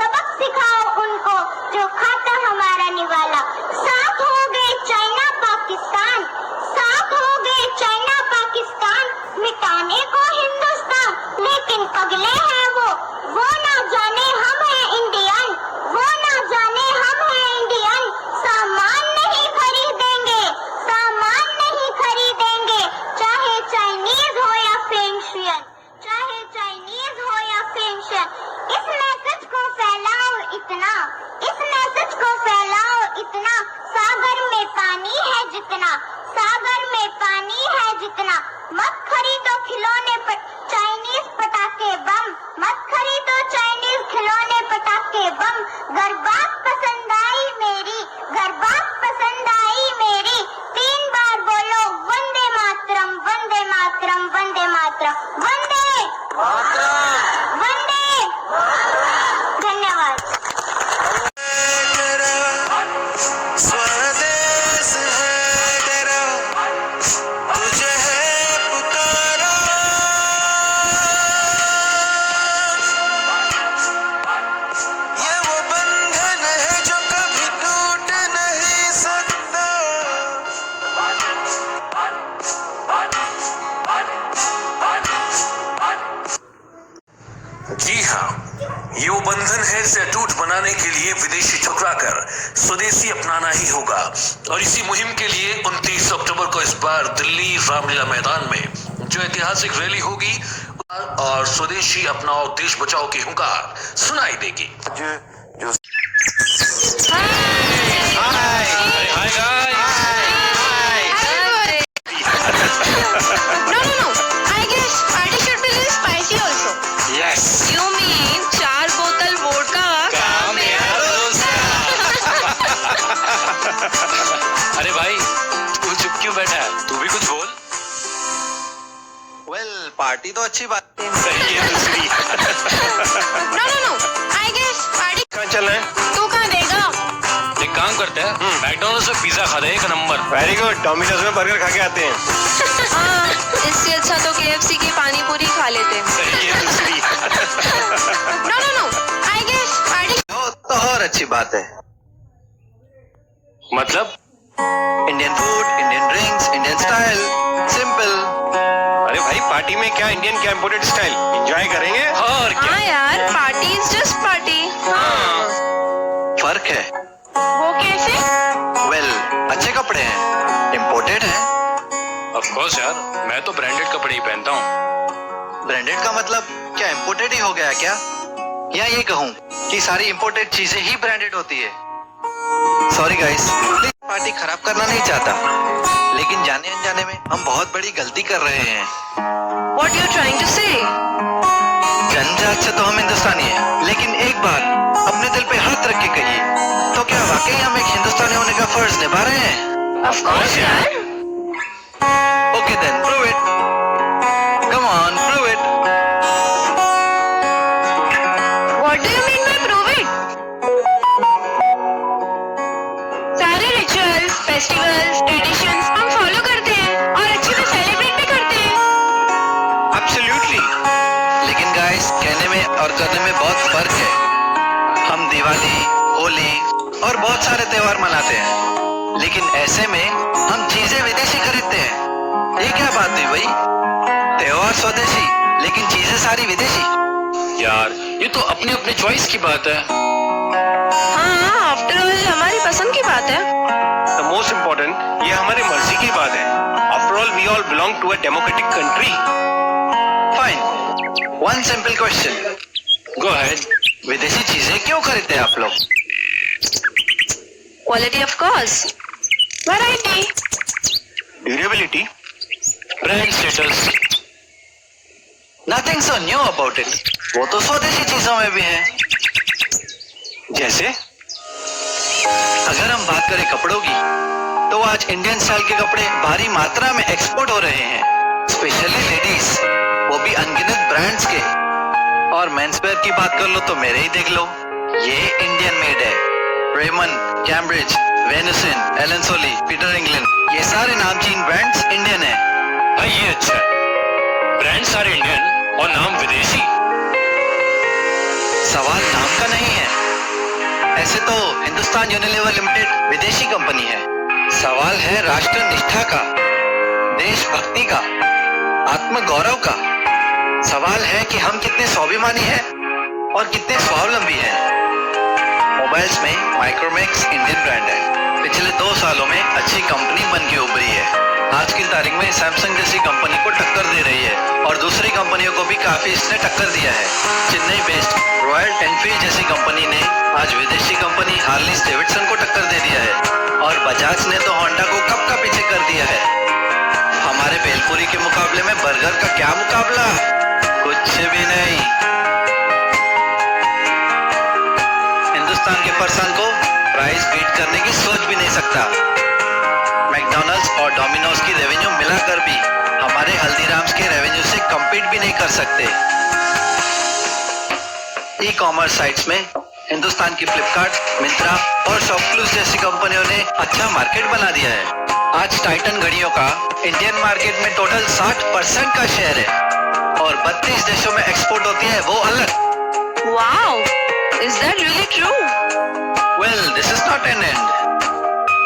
सबक सिखाओ उनको जो खाता हमारा निवाला। साथ हो गए चाइना पाकिस्तान, साथ हो गए चाइना पाकिस्तान, मिटाने को हिंदुस्तान, लेकिन पगले हैं वो ना जाने हम हैं इंडियन, वो ना जाने हम हैं इंडियन। सामान नहीं खरीदेंगे, सामान नहीं खरीदेंगे, चाहे चाइनीज हो या फेंशियन, चाहे चाइनीज हो या फेंशियन। इस मैसेज को फैलाओ इतना, इस मैसेज को फैलाओ इतना, सागर में पानी है जितना, सागर में पानी है जितना। मत खरीदो खिलौने पर चाइनीज पटाखे बम, मत खरीदो चाइनीज खिलौने पटाखे बम। घर बात पसंद आई मेरी, घर बात पसंद आई मेरी, 3 बार बोलो वंदे मातरम, वंदे मातरम, वंदे मातरम, वंदे मातरम, वंदे मातरम। धन्यवाद। स्वदेश है तेरा, तुझे है पुकारा, ये वो बंधन है जो कभी टूट नहीं सकता। जी हाँ, ये वो बंधन है जिसे अटूट बनाने के लिए विदेशी ठुकराकर स्वदेशी अपनाना ही होगा। और इसी मुहिम के लिए 29 अक्टूबर को इस बार दिल्ली रामलीला मैदान में जो ऐतिहासिक रैली होगी और स्वदेशी अपनाओ देश बचाओ की हुंकार सुनाई देगी। जो You mean 4 बोतल वोडका? अरे भाई तू चुप क्यों बैठा है, तू भी कुछ बोल। वेल पार्टी तो अच्छी बात है। सही है दूसरी। No, I guess party कहाँ चल रहे हैं? तू कहाँ देगा? एक काम करते हैं, मैकडॉनल्ड्स में पिज्जा खा दे, 1 नंबर। वेरी गुड, डोमिनोज में बर्गर खा के आते हैं। हाँ, इससे अच्छा तो KFC की पानी पूरी खा लेते हैं। सही है दूसरी। No, I guess party तो और अच्छी बात है। मतलब Indian food, Indian drinks, Indian style, simple. अरे भाई पार्टी में क्या इंडियन क्या इम्पोर्टेड स्टाइल, एंजॉय करेंगे। और क्या। हाँ यार, पार्टी इज जस्ट पार्टी। हाँ, फर्क है। वो कैसे? वेल अच्छे कपड़े हैं, इम्पोर्टेड हैं। ऑफ कोर्स यार, मैं तो ब्रांडेड कपड़े ही पहनता हूँ। ब्रांडेड का मतलब क्या इम्पोर्टेड ही हो गया क्या? या ये कहूँ कि सारी इम्पोर्टेड चीजें ही ब्रांडेड होती है? सॉरी गाइस, पार्टी खराब करना नहीं चाहता, लेकिन जाने अनजाने में हम बहुत बड़ी गलती कर रहे हैं। What you trying to say? जन्मजात से तो हम हिंदुस्तानी हैं, लेकिन एक बार अपने दिल पे हाथ रख के कहिए, तो क्या वाकई हम एक हिंदुस्तानी होने का फर्ज निभा रहे हैं? Of course यार। Okay then, prove it. Come on, prove it. What do you mean by prove it? सारे रिचुअल्स, फेस्टिवल्स, ट्रेडिशंस हम फॉलो करते हैं और अच्छे से सेलिब्रेट भी करते हैं। Absolutely. लेकिन गाइस, कहने में और करने में बहुत फर्क है। हम दिवाली, होली और बहुत सारे त्योहार मनाते हैं, लेकिन ऐसे में हम चीजें विदेशी खरीदते हैं। ये क्या बात हुई भाई? त्योहार स्वदेशी, लेकिन चीजें सारी विदेशी। यार ये तो अपने अपने चॉइस की बात है। हाँ, आफ्टर ऑल हमारी पसंद की बात है। द मोस्ट इम्पोर्टेंट, ये हमारी मर्जी की बात है। After all we all belong to a democratic country. Fine, one simple question, go ahead. विदेशी चीजें क्यों खरीदते हैं आप लोग? Quality of course, variety, durability, brand status. Nothing so new about it. वो तो स्वदेशी चीजों में भी है। जैसे अगर हम बात करें कपड़ों की, तो आज इंडियन स्टाइल के कपड़े भारी मात्रा में एक्सपोर्ट हो रहे हैं, स्पेशली लेडीज, वो भी अनगिनत ब्रांड्स के। और मेंसवेयर की बात कर लो तो मेरे ही देख लो, ये इंडियन मेड है। Raymond, Cambridge, Van Heusen, Allen Solly, Peter England, ये सारे नामचीन ब्रांड्स इंडियन है। भाई ये अच्छा है, ब्रांड सारे इंडियन और नाम विदेशी। सवाल नाम का नहीं है, वैसे तो हिंदुस्तान यूनिलीवर लिमिटेड विदेशी कंपनी है। सवाल है राष्ट्र निष्ठा का, देशभक्ति का, आत्मगौरव का। सवाल है कि हम कितने स्वाभिमानी हैं और कितने स्वावलंबी हैं। मोबाइल्स में माइक्रोमैक्स इंडियन ब्रांड है। पिछले 2 सालों में अच्छी कंपनी बन के उभरी है। आज की तारीख में सैमसंग जैसी कंपनी को टक्कर दे रही है और दूसरी कंपनियों को भी काफी इसने टक्कर दिया है। चेन्नई बेस्ड रॉयल एनफील्ड जैसी कंपनी ने आज विदेशी कंपनी हार्ली डेविडसन को टक्कर दे दिया है और बजाज ने तो होंडा को कब का पीछे कर दिया है। हमारे भेलपुरी के मुकाबले में बर्गर का क्या मुकाबला, कुछ भी नहीं। हिंदुस्तान के पर्सन को प्राइस बीट करने की सोच भी नहीं सकता। मैकडॉनल्ड्स और डोमिनोज की रेवेन्यू मिलाकर भी हमारे हल्दीराम्स के रेवेन्यू से कम्पीट भी नहीं कर सकते। ई कॉमर्स साइट्स में हिंदुस्तान की फ्लिपकार्ट, मिंत्रा और शॉपक्लूज जैसी कंपनियों ने अच्छा मार्केट बना दिया है। आज टाइटन घड़ियों का इंडियन मार्केट में टोटल 60% का शेयर है और 32 देशों में एक्सपोर्ट होती है, वो अलग। Wow, is that really true? Well, this is not an end.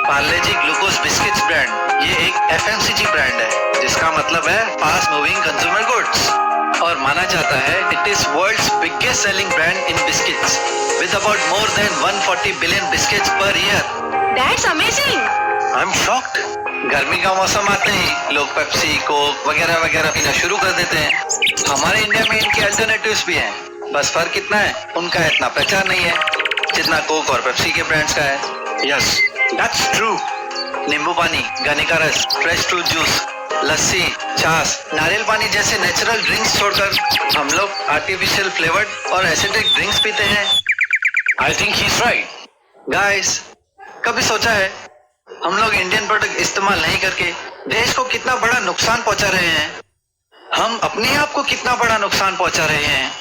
Parle G glucose biscuits brand ये एक FMCG ब्रांड है, जिसका मतलब है फास्ट मूविंग कंज्यूमर गुड्स, और माना जाता है it is world's biggest selling brand in biscuits with about more than 140 billion biscuits per year. That's amazing. I am shocked. गर्मी का मौसम आते ही लोग पेप्सी, कोक वगैरह वगैरह पीना शुरू कर देते हैं। हमारे इंडिया में इनके अल्टरनेटिव्स भी हैं, बस फर्क इतना है उनका इतना प्रचार नहीं है जितना कोक और पेप्सी के ब्रांड्स का है। Yes, that's true. नींबू पानी, गन्ने का रस, फ्रेश फ्रूट जूस, लस्सी, छाछ, नारियल पानी जैसे नेचुरल ड्रिंक्स छोड़कर हम लोग आर्टिफिशियल फ्लेवर्ड और एसिडिक ड्रिंक्स पीते हैं। I think he's right. Guys, कभी सोचा है हम लोग इंडियन प्रोडक्ट इस्तेमाल नहीं करके देश को कितना बड़ा नुकसान पहुंचा रहे हैं? हम अपने आप को कितना बड़ा नुकसान पहुंचा रहे हैं?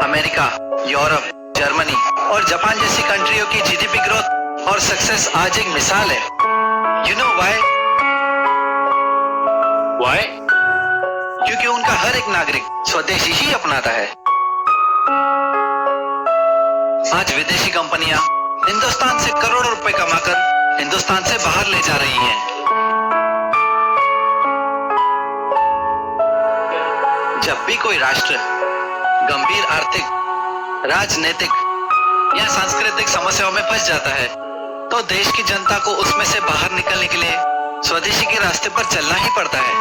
अमेरिका, यूरोप, जर्मनी और जापान जैसी कंट्रियों की जीडीपी ग्रोथ और सक्सेस आज एक मिसाल है। You know why? Why? क्योंकि उनका हर एक नागरिक स्वदेशी ही अपनाता है। आज विदेशी कंपनियां हिंदुस्तान से करोड़ों रुपए कमाकर हिंदुस्तान से बाहर ले जा रही हैं। जब भी कोई राष्ट्र गंभीर आर्थिक, राजनीतिक या सांस्कृतिक समस्याओं में फंस जाता है, तो देश की जनता को उसमें से बाहर निकलने के लिए स्वदेशी के रास्ते पर चलना ही पड़ता है।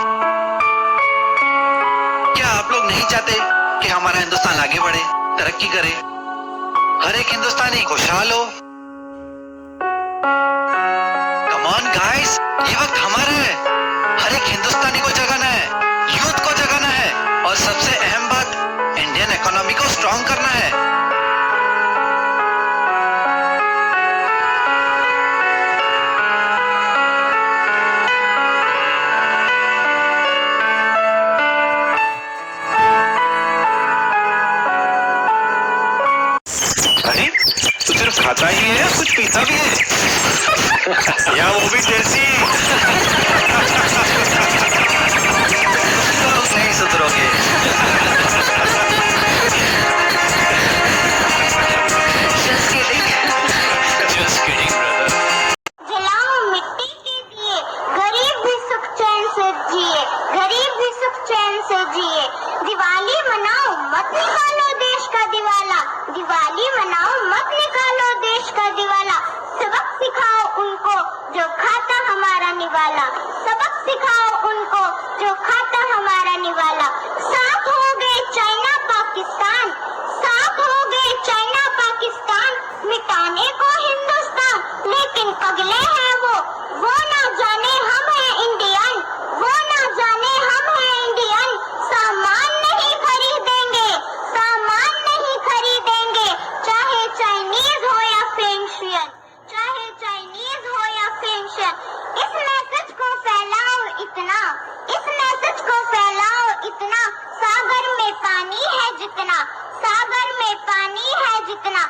क्या आप लोग नहीं चाहते कि हमारा हिंदुस्तान आगे बढ़े, तरक्की करे, हर एक हिंदुस्तानी खुशहाल हो? कम ऑन गाइस, ये वक्त हमारा है। हर एक हिंदुस्तानी को जगाना है, यूथ को जगाना है और सबसे अहम बात, इंडियन इकोनॉमी को स्ट्रॉन्ग करना है। अरे तू सिर्फ खाता ही है या कुछ पीता भी है? या वो भी जैसी? तुम नहीं सुधरोगे। Just kidding. Just kidding, brother. जलाओ मिट्टी के दिए, गरीब भी सुख चैन से जिए, गरीब भी सुख चैन से जिए। दिवाली मनाओ, मत निकालो देश का दिवाला, दिवाली मनाओ, मत निकालो देश का दिवाला। सबक सिखाओ उनको जो खाता हमारा निवाला, सबक सिखाओ उनको जो खाता हमारा निवाला। साथ हो गए चाइना पाकिस्तान, साथ हो गए चाइना पाकिस्तान, मिटाने को हिंदुस्तान, लेकिन पगले हैं वो ना जाने हम हैं इंडियन, वो ना जाने हम हैं इंडियन। सामान नहीं खरीदेंगे, सामान नहीं खरीदेंगे, चाहे चाइनीज हो या फेंशियन, चाहे चाइनीज हो या फेंशियन। इस मैसेज को फैलाओ इतना, इस मैसेज को फैलाओ इतना, सागर में पानी है जितना, सागर में पानी है जितना,